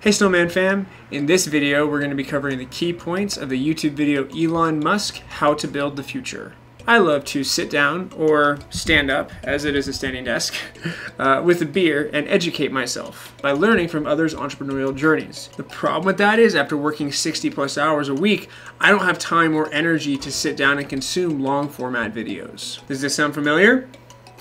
Hey Snowman fam, in this video we're going to be covering the key points of the YouTube video Elon Musk, How to Build the Future. I love to sit down, or stand up, as it is a standing desk, with a beer and educate myself by learning from others' entrepreneurial journeys. The problem with that is after working 60 plus hours a week, I don't have time or energy to sit down and consume long format videos. Does this sound familiar?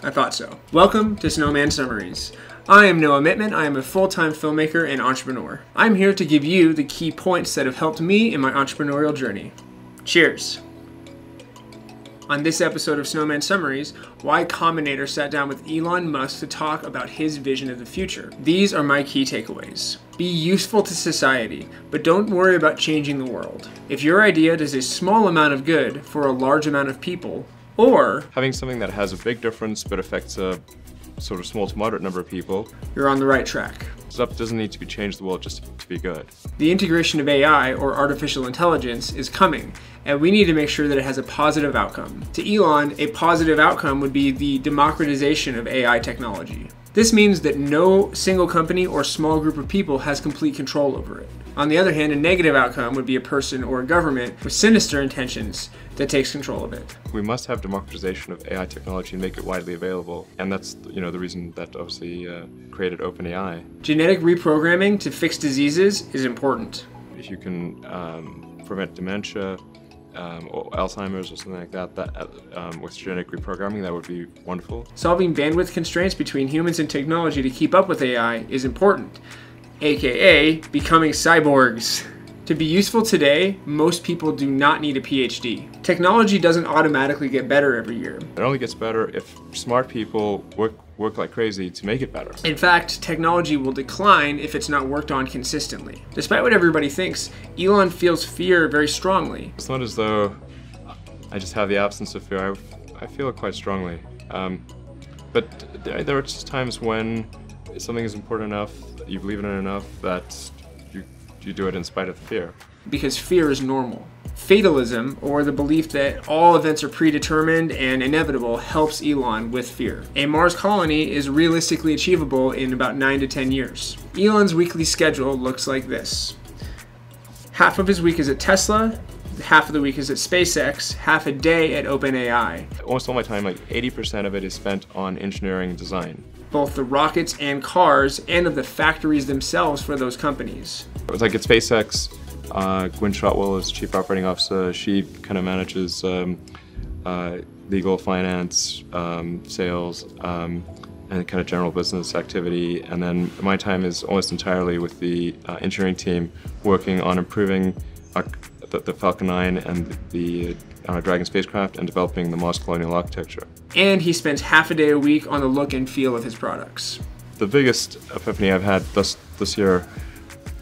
I thought so. Welcome to Snowman Summaries. I am Noah Mittman. I am a full-time filmmaker and entrepreneur. I'm here to give you the key points that have helped me in my entrepreneurial journey. Cheers. On this episode of Snowman Summaries, why Combinator sat down with Elon Musk to talk about his vision of the future. These are my key takeaways. Be useful to society, but don't worry about changing the world. If your idea does a small amount of good for a large amount of people, or having something that has a big difference but affects a sort of small to moderate number of people, you're on the right track. Stuff doesn't need to change the world just to be good. The integration of AI, or artificial intelligence, is coming, and we need to make sure that it has a positive outcome. To Elon, a positive outcome would be the democratization of AI technology. This means that no single company or small group of people has complete control over it. On the other hand, a negative outcome would be a person or a government with sinister intentions that takes control of it. We must have democratization of AI technology and make it widely available, and that's the reason that obviously created OpenAI. Genetic reprogramming to fix diseases is important. If you can prevent dementia or Alzheimer's or something like that, with genetic reprogramming, that would be wonderful. Solving bandwidth constraints between humans and technology to keep up with AI is important, aka becoming cyborgs. To be useful today, most people do not need a PhD. Technology doesn't automatically get better every year. It only gets better if smart people work like crazy to make it better. In fact, technology will decline if it's not worked on consistently. Despite what everybody thinks, Elon feels fear very strongly. It's not as though I just have the absence of fear. I feel it quite strongly. But there are just times when something is important enough, you believe in it enough, that you do it in spite of the fear. Because fear is normal. Fatalism, or the belief that all events are predetermined and inevitable, helps Elon with fear. A Mars colony is realistically achievable in about 9 to 10 years. Elon's weekly schedule looks like this. Half of his week is at Tesla, half of the week is at SpaceX, half a day at OpenAI. Almost all my time, like 80% of it is spent on engineering and design. Both the rockets and cars, and of the factories themselves for those companies. It's like at SpaceX, Gwynne Shotwell is Chief Operating Officer. She kind of manages legal, finance, sales, and kind of general business activity. And then my time is almost entirely with the engineering team, working on improving the Falcon 9 and the Dragon spacecraft, and developing the Mars colonial architecture. And he spends half a day a week on the look and feel of his products. The biggest epiphany I've had this year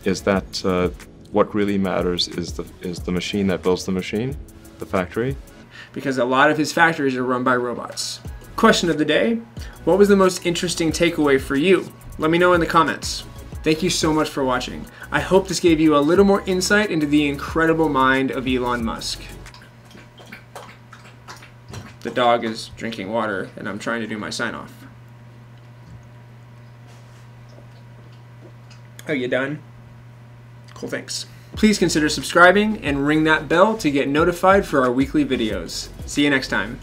is that what really matters is the machine that builds the machine, the factory. Because a lot of his factories are run by robots. Question of the day: what was the most interesting takeaway for you? Let me know in the comments. Thank you so much for watching. I hope this gave you a little more insight into the incredible mind of Elon Musk. The dog is drinking water, and I'm trying to do my sign-off. Oh, you done? Cool, thanks. Please consider subscribing and ring that bell to get notified for our weekly videos. See you next time.